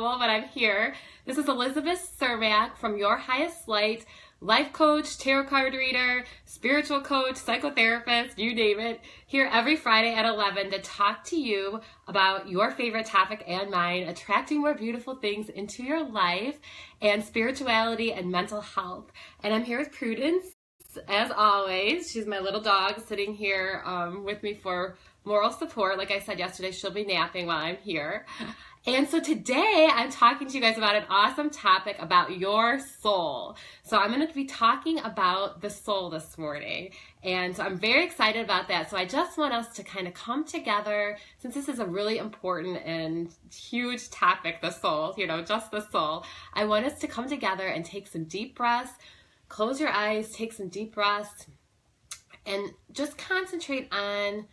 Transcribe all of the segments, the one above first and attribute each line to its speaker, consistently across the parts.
Speaker 1: But I'm here. This is Elizabeth Cermak from Your Highest Light, life coach, tarot card reader, spiritual coach, psychotherapist, you name it, here every Friday at 11 to talk to you about your favorite topic and mine, attracting more beautiful things into your life, and spirituality and mental health. And I'm here with Prudence, as always. She's my little dog sitting here with me for moral support. Like I said yesterday, she'll be napping while I'm here. And so today I'm talking to you guys about an awesome topic about your soul. So I'm going to be talking about the soul this morning. And so I'm very excited about that. So I just want us to kind of come together, since this is a really important and huge topic, the soul, just the soul. I want us to come together and take some deep breaths, close your eyes, take some deep breaths, and just concentrate on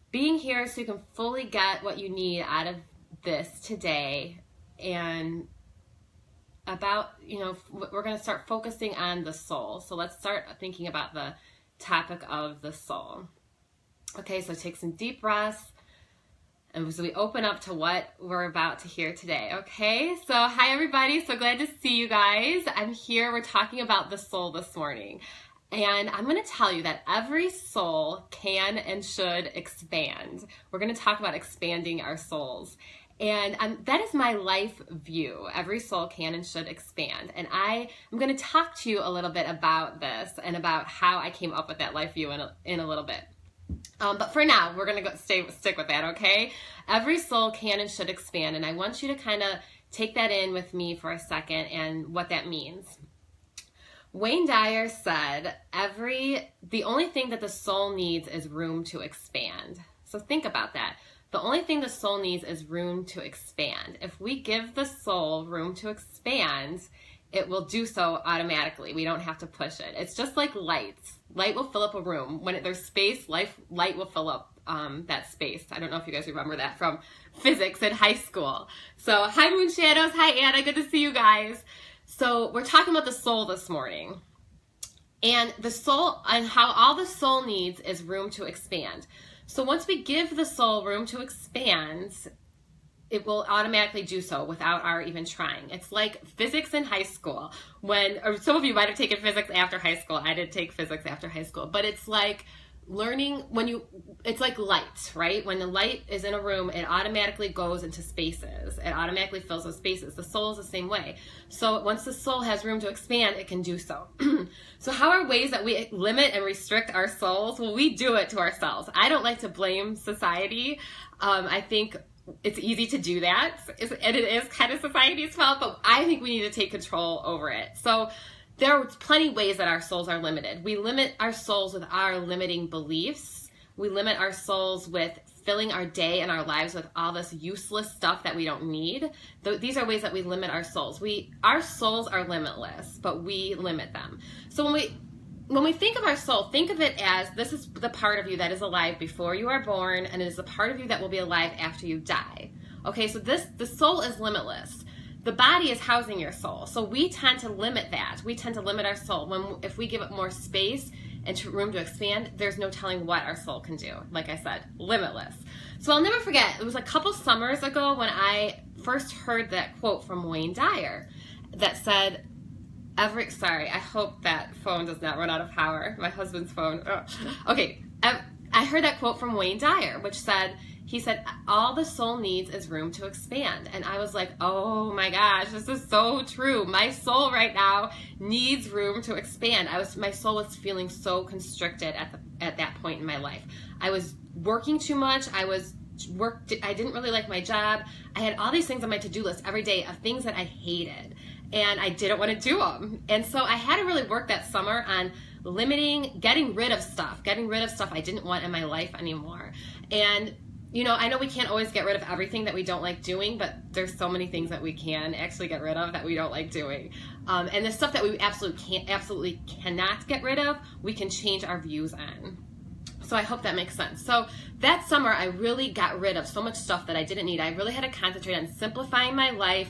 Speaker 1: being here so you can fully get what you need out of this today. And about, we're going to start focusing on the soul. So let's start thinking about the topic of the soul. Okay, so take some deep breaths. And so we open up to what we're about to hear today, okay? So hi everybody, so glad to see you guys. I'm here, we're talking about the soul this morning. And I'm going to tell you that every soul can and should expand. We're going to talk about expanding our souls. And that is my life view. Every soul can and should expand. And I'm going to talk to you a little bit about this and about how I came up with that life view in a little bit. But for now, we're going to stick with that, okay? Every soul can and should expand. And I want you to kind of take that in with me for a second and what that means. Wayne Dyer said, the only thing that the soul needs is room to expand. So think about that. The only thing the soul needs is room to expand. If we give the soul room to expand, it will do so automatically. We don't have to push it. It's just like lights. Light will fill up a room. When there's space, light will fill up that space. I don't know if you guys remember that from physics in high school. So hi Moon Shadows, hi Anna, good to see you guys. So we're talking about the soul this morning. And the soul, and how all the soul needs is room to expand. So once we give the soul room to expand, it will automatically do so without our even trying. It's like physics in high school. Or some of you might have taken physics after high school. I did take physics after high school. But it's like learning it's like light, right? When the light is in a room, it automatically goes into spaces. It automatically fills those spaces. The soul is the same way. So once the soul has room to expand, it can do so. So how are ways that we limit and restrict our souls? Well, we do it to ourselves. I don't like to blame society. I think it's easy to do that, and it is kind of society's fault, but I think we need to take control over it. So there are plenty of ways that our souls are limited. We limit our souls with our limiting beliefs. We limit our souls with filling our day and our lives with all this useless stuff that we don't need. These are ways that we limit our souls. Our souls are limitless, but we limit them. So when we think of our soul, think of it as this is the part of you that is alive before you are born, and it is the part of you that will be alive after you die. Okay, so the soul is limitless. The body is housing your soul. So we tend to limit that. We tend to limit our soul. If we give it more space and room to expand, there's no telling what our soul can do. Like I said, limitless. So I'll never forget, it was a couple summers ago when I first heard that quote from Wayne Dyer that said, sorry, I hope that phone does not run out of power. My husband's phone. Oh. Okay, I heard that quote from Wayne Dyer, which he said, all the soul needs is room to expand. And I was like, oh my gosh, this is so true. My soul right now needs room to expand. My soul was feeling so constricted at that point in my life. I was working too much. I didn't really like my job. I had all these things on my to-do list every day of things that I hated, and I didn't want to do them. And so I had to really work that summer on getting rid of stuff I didn't want in my life anymore. And I know we can't always get rid of everything that we don't like doing, but there's so many things that we can actually get rid of that we don't like doing. And the stuff that we absolutely cannot get rid of, we can change our views on. So I hope that makes sense. So that summer, I really got rid of so much stuff that I didn't need. I really had to concentrate on simplifying my life,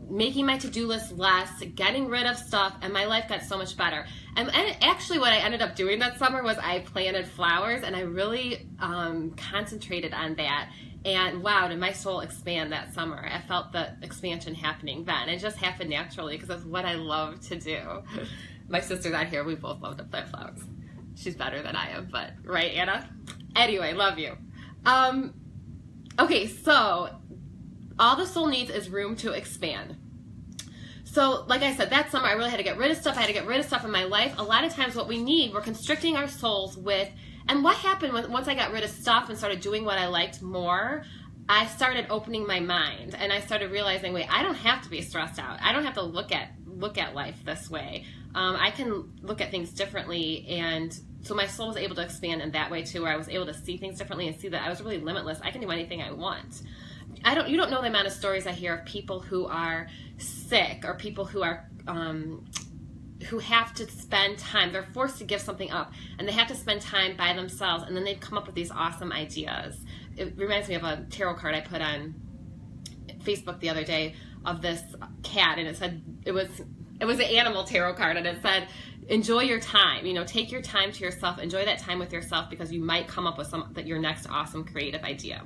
Speaker 1: making my to-do list less, getting rid of stuff, and my life got so much better. And actually what I ended up doing that summer was I planted flowers, and I really concentrated on that. And wow, did my soul expand that summer. I felt the expansion happening then. It just happened naturally because it's what I love to do. My sister's not here. We both love to plant flowers. She's better than I am, but right, Anna? Anyway, love you. Okay, so all the soul needs is room to expand. So, like I said, that summer I really had to get rid of stuff. I had to get rid of stuff in my life. A lot of times what we need, we're constricting our souls with, and what happened once I got rid of stuff and started doing what I liked more, I started opening my mind, and I started realizing, wait, I don't have to be stressed out. I don't have to look at life this way. I can look at things differently, and so my soul was able to expand in that way too, where I was able to see things differently and see that I was really limitless. I can do anything I want. You don't know the amount of stories I hear of people who are sick or people who are who have to spend time. They're forced to give something up, and they have to spend time by themselves, and then they come up with these awesome ideas. It reminds me of a tarot card I put on Facebook the other day of this cat, and it said it was an animal tarot card, and it said, enjoy your time. Take your time to yourself. Enjoy that time with yourself, because you might come up with your next awesome creative idea.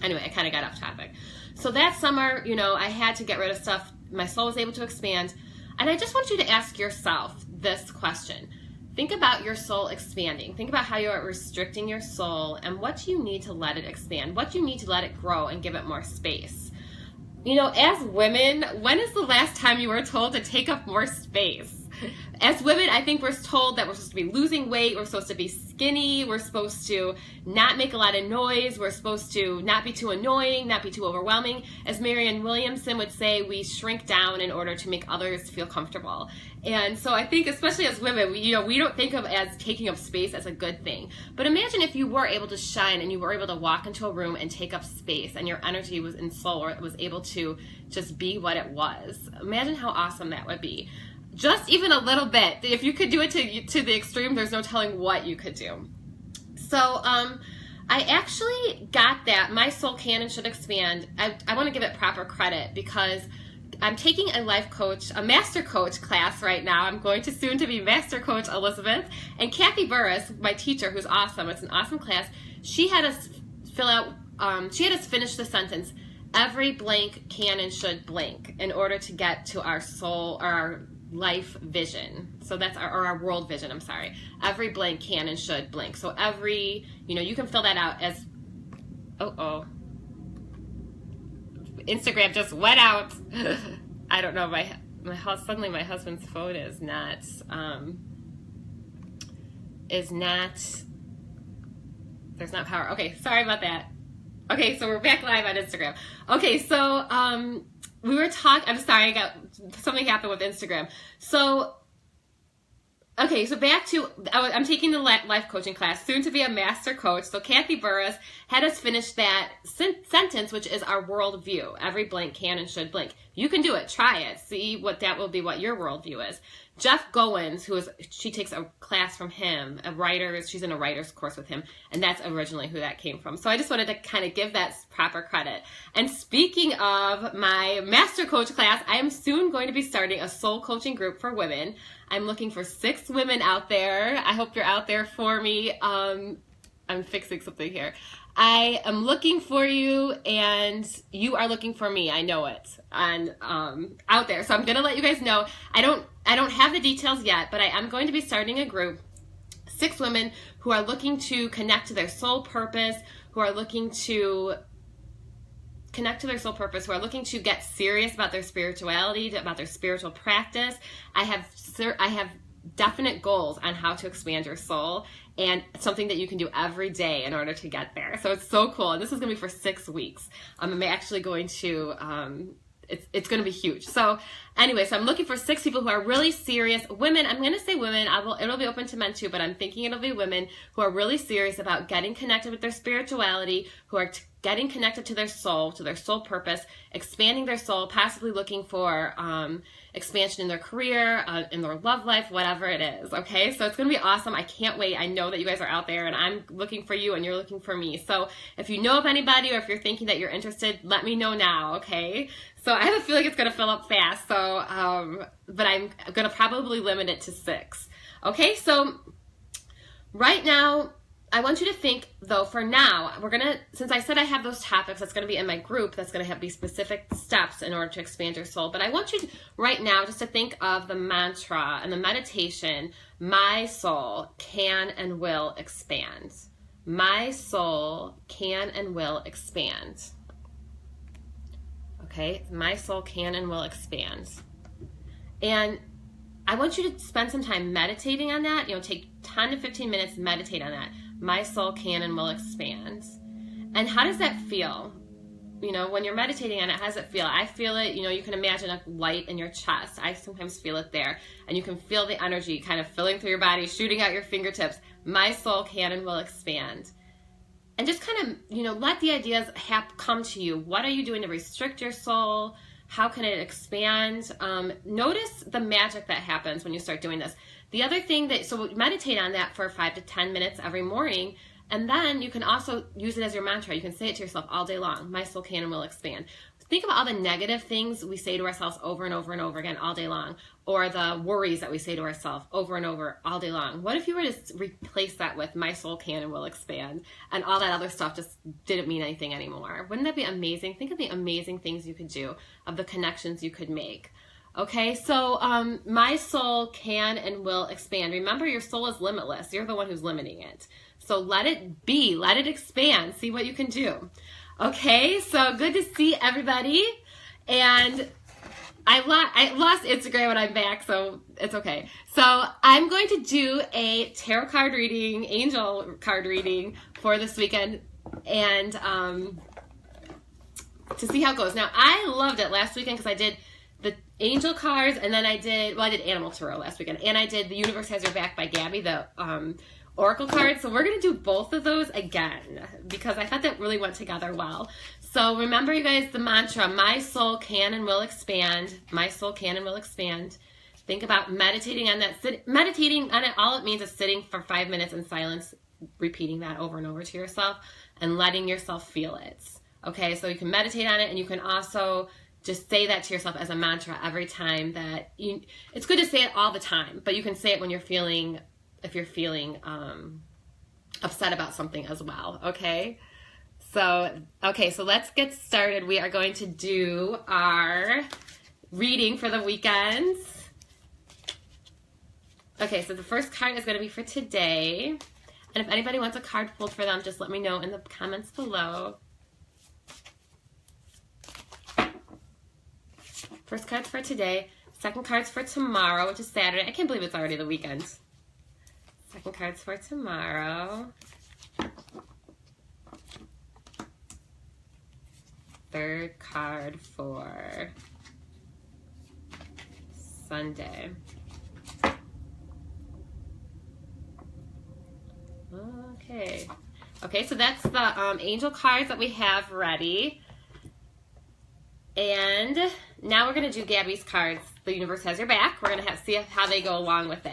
Speaker 1: Anyway, I kind of got off topic. So that summer, I had to get rid of stuff. My soul was able to expand. And I just want you to ask yourself this question. Think about your soul expanding. Think about how you are restricting your soul, and what do you need to let it expand? What do you need to let it grow and give it more space? As women, when is the last time you were told to take up more space? As women, I think we're told that we're supposed to be losing weight, we're supposed to be skinny, we're supposed to not make a lot of noise, we're supposed to not be too annoying, not be too overwhelming. As Marianne Williamson would say, we shrink down in order to make others feel comfortable. And so I think, especially as women, we don't think of as taking up space as a good thing. But imagine if you were able to shine and you were able to walk into a room and take up space, and your energy was in soul, or it was able to just be what it was. Imagine how awesome that would be. Just even a little bit. If you could do it to the extreme, there's no telling what you could do. So I actually got that. My soul can and should expand. I want to give it proper credit, because I'm taking a master coach class right now. I'm going to soon to be Master Coach Elizabeth. And Kathy Burris, my teacher, who's awesome. It's an awesome class. She had us finish the sentence, every blank can and should blank, in order to get to our soul, or our life vision. So that's our world vision, I'm sorry. Every blank can and should blank. So you can fill that out as, Instagram just went out. I don't know, suddenly my husband's phone is not, there's not power. Okay, sorry about that. Okay, so we're back live on Instagram. Okay, so, we were talking, I'm sorry, something happened with Instagram. So, okay, so back to, I'm taking the life coaching class, soon to be a master coach. So Kathy Burris had us finish that sentence, which is our worldview. Every blank can and should blank. You can do it. Try it. See what that will be, what your worldview is. Jeff Goins, she takes a class from him, she's in a writer's course with him, and that's originally who that came from. So I just wanted to kind of give that proper credit. And speaking of my master coach class, I am soon going to be starting a soul coaching group for women. I'm looking for 6 women out there. I hope you're out there for me. I'm fixing something here. I am looking for you, and you are looking for me. I know it. And out there. So I'm going to let you guys know. I don't have the details yet, but I am going to be starting a group, 6 women who are looking to connect to their soul purpose, who are looking to get serious about their spirituality, about their spiritual practice. I have definite goals on how to expand your soul, and something that you can do every day in order to get there. So it's so cool. And this is going to be for 6 weeks. I'm actually going to, it's going to be huge. So anyway, so I'm looking for 6 people who are really serious. Women, I'm going to say women. It'll be open to men too, but I'm thinking it'll be women who are really serious about getting connected with their spirituality, who are getting connected to their soul purpose, expanding their soul, possibly looking for expansion in their career, in their love life, whatever it is, okay? So it's going to be awesome. I can't wait. I know that you guys are out there, and I'm looking for you, and you're looking for me. So if you know of anybody, or if you're thinking that you're interested, let me know now, okay? So I have a feeling it's going to fill up fast, so, but I'm going to probably limit it to 6. Okay, so right now, I want you to think, though, for now, since I said I have those topics, that's going to be in my group, that's going to be specific steps in order to expand your soul. But I want you to, right now, just to think of the mantra and the meditation, my soul can and will expand. My soul can and will expand. Okay, my soul can and will expand. And I want you to spend some time meditating on that. Take 10 to 15 minutes, meditate on that. My soul can and will expand. And how does that feel? When you're meditating on it, how does it feel? I feel it, you can imagine a light in your chest. I sometimes feel it there. And you can feel the energy kind of filling through your body, shooting out your fingertips. My soul can and will expand. And just kind of, let the ideas come to you. What are you doing to restrict your soul? How can it expand? Notice the magic that happens when you start doing this. The other thing so meditate on that for 5 to 10 minutes every morning, and then you can also use it as your mantra. You can say it to yourself all day long. My soul can and will expand. Think about all the negative things we say to ourselves over and over and over again all day long, or the worries that we say to ourselves over and over all day long. What if you were to replace that with my soul can and will expand, and all that other stuff just didn't mean anything anymore? Wouldn't that be amazing? Think of the amazing things you could do, of the connections you could make. Okay, so my soul can and will expand. Remember, your soul is limitless. You're the one who's limiting it. So let it be. Let it expand. See what you can do. Okay, so good to see everybody. And I lost Instagram and I'm back, so it's okay. So I'm going to do a tarot card reading, angel card reading for this weekend, and to see how it goes. Now, I loved it last weekend because I did the angel cards, and then I did animal tarot last weekend, and I did the Universe Has Your Back by Gabby, the oracle cards. So we're going to do both of those again because I thought that really went together well. So remember, you guys, the mantra, my soul can and will expand. My soul can and will expand. Think about meditating on that. Meditating on it, all it means is sitting for 5 minutes in silence, repeating that over and over to yourself and letting yourself feel it. Okay, so you can meditate on it, and you can also just say that to yourself as a mantra every time that it's good to say it all the time, but you can say it when if you're feeling upset about something as well, okay? So let's get started. We are going to do our reading for the weekend. Okay, so the first card is going to be for today. And if anybody wants a card pulled for them, just let me know in the comments below. First card's for today. Second card's for tomorrow, which is Saturday. I can't believe it's already the weekend. Second card's for tomorrow. Third card for Sunday. Okay, so that's the angel cards that we have ready. And now we're going to do Gabby's cards. The Universe Has Your Back. We're going to see how they go along with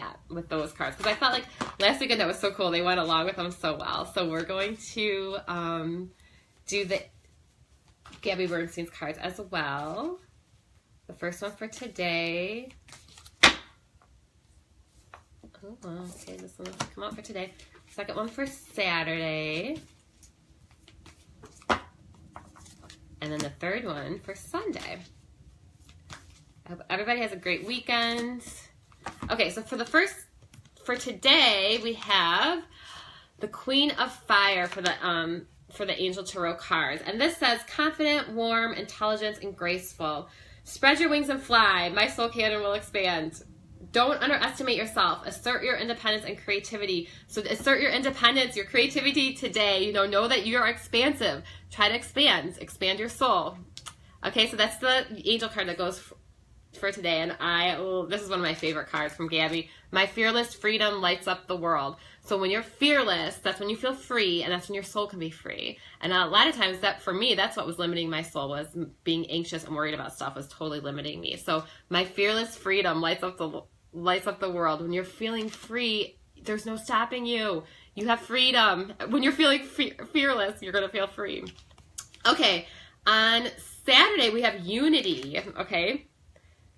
Speaker 1: those cards. Because I felt like last weekend that was so cool. They went along with them so well. So we're going to do the Gabby Bernstein's cards as well. The first one for today. Oh, okay, this one will come out for today. Second one for Saturday. And then the third one for Sunday. I hope everybody has a great weekend. Okay, so for today, we have the Queen of Fire for the Angel Tarot cards. And this says, confident, warm, intelligent, and graceful. Spread your wings and fly. My soul can and will expand. Don't underestimate yourself. Assert your independence and creativity. So assert your independence, your creativity today. Know that you're expansive. Try to expand your soul. Okay, so that's the angel card that goes for today. And this is one of my favorite cards from Gabby. My fearless freedom lights up the world. So when you're fearless, that's when you feel free, and that's when your soul can be free. And a lot of times, for me, that's what was limiting my soul, was being anxious and worried about stuff was totally limiting me. So my fearless freedom lights up the world. When you're feeling free, there's no stopping you. You have freedom. When you're feeling fearless, you're going to feel free. Okay, on Saturday, we have unity, okay?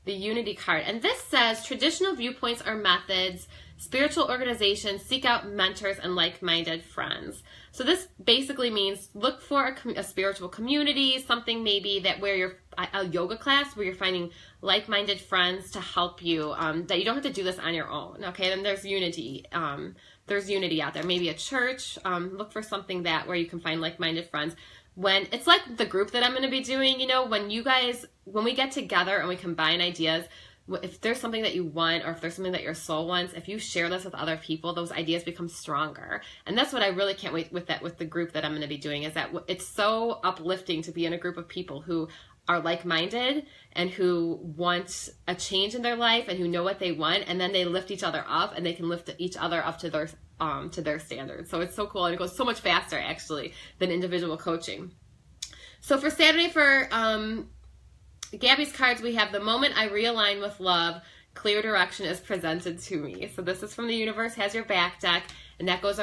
Speaker 1: the Unity card. And this says, traditional viewpoints or methods, spiritual organizations seek out mentors and like-minded friends. So this basically means look for a spiritual community, something maybe that where you're a yoga class where you're finding like-minded friends to help you, that you don't have to do this on your own. Okay, then there's Unity. There's Unity out there. Maybe a church. Look for something where you can find like-minded friends. When it's like the group that I'm going to be doing, when we get together and we combine ideas, if there's something that you want or if there's something that your soul wants, if you share this with other people, those ideas become stronger. And that's what I really can't wait with the group that I'm going to be doing, is that it's so uplifting to be in a group of people who are like-minded and who want a change in their life and who know what they want, and then they lift each other up and they can lift each other up to their standards. So it's so cool, and it goes so much faster actually than individual coaching. So for Saturday, for Gabby's cards, we have the moment I realign with love, clear direction is presented to me. So this is from the Universe Has Your Back deck, and that goes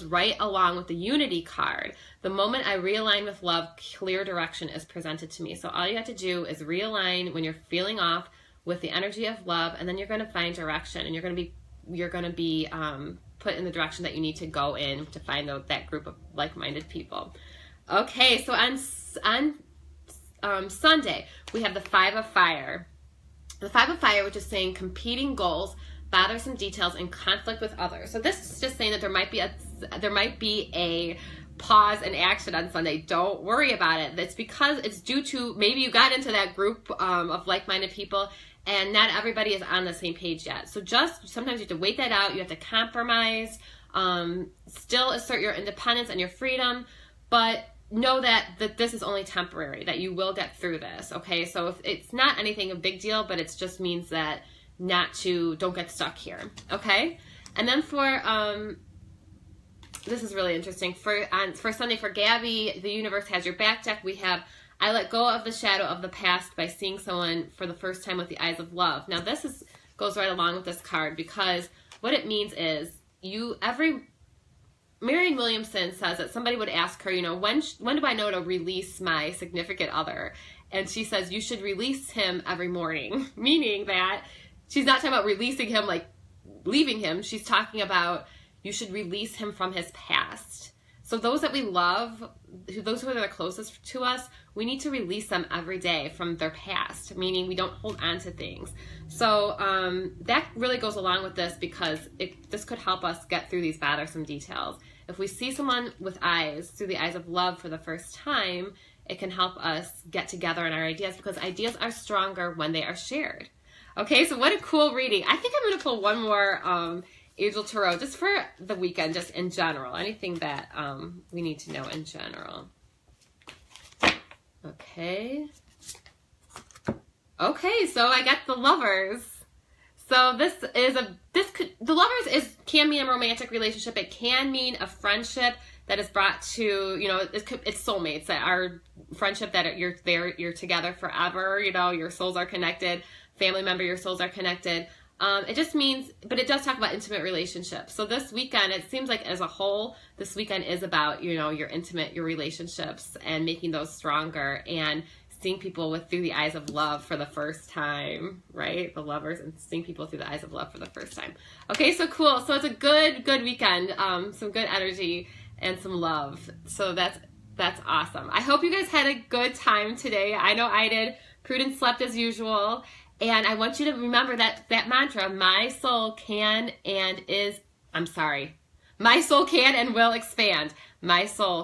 Speaker 1: right along with the Unity card. The moment I realign with love, clear direction is presented to me. So all you have to do is realign when you're feeling off with the energy of love, and then you're going to find direction, and you're going to be put in the direction that you need to go in to find that group of like-minded people. Okay, so on Sunday, we have the Five of Fire. The Five of Fire, which is saying competing goals, bothersome details, and conflict with others. So this is just saying that there might be a pause in action on Sunday. Don't worry about it. It's because it's due to maybe you got into that group of like-minded people and not everybody is on the same page yet. So just sometimes you have to wait that out. You have to compromise, still assert your independence and your freedom, but know that this is only temporary, that you will get through this, okay? So if it's not anything a big deal, but it just means that don't get stuck here, okay? And then for, this is really interesting, for Sunday, for Gabby, the Universe Has Your Back deck, we have, I let go of the shadow of the past by seeing someone for the first time with the eyes of love. Now this goes right along with this card, because what it means is Marianne Williamson says that somebody would ask her, when do I know to release my significant other? And she says, you should release him every morning, meaning that she's not talking about releasing him like leaving him. She's talking about you should release him from his past. So those that we love, those who are the closest to us, we need to release them every day from their past, meaning we don't hold on to things. So that really goes along with this, because this could help us get through these bothersome details. If we see someone with eyes, through the eyes of love for the first time, it can help us get together in our ideas, because ideas are stronger when they are shared. Okay, so what a cool reading. I think I'm going to pull one more Angel Tarot just for the weekend, just in general. Anything that we need to know in general. Okay. Okay, so I got the Lovers. So the Lovers can mean a romantic relationship. It can mean a friendship that is brought to, it's soulmates, that are friendship that you're together forever, your souls are connected, family member, your souls are connected. It just means, but it does talk about intimate relationships. So this weekend, it seems like as a whole, this weekend is about, your your relationships and making those stronger and seeing people through the eyes of love for the first time, right? The Lovers, and seeing people through the eyes of love for the first time. Okay, so cool. So it's a good weekend. Some good energy and some love. So that's awesome. I hope you guys had a good time today. I know I did. Prudence slept as usual. And I want you to remember that mantra, my soul can and will expand. My soul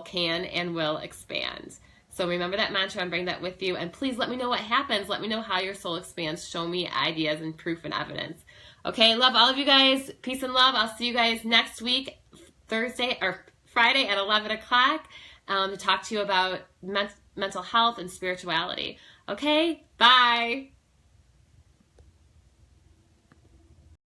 Speaker 1: can and will expand. So remember that mantra and bring that with you. And please let me know what happens. Let me know how your soul expands. Show me ideas and proof and evidence. Okay, love all of you guys. Peace and love. I'll see you guys next week, Friday at 11 o'clock to talk to you about mental health and spirituality. Okay, bye.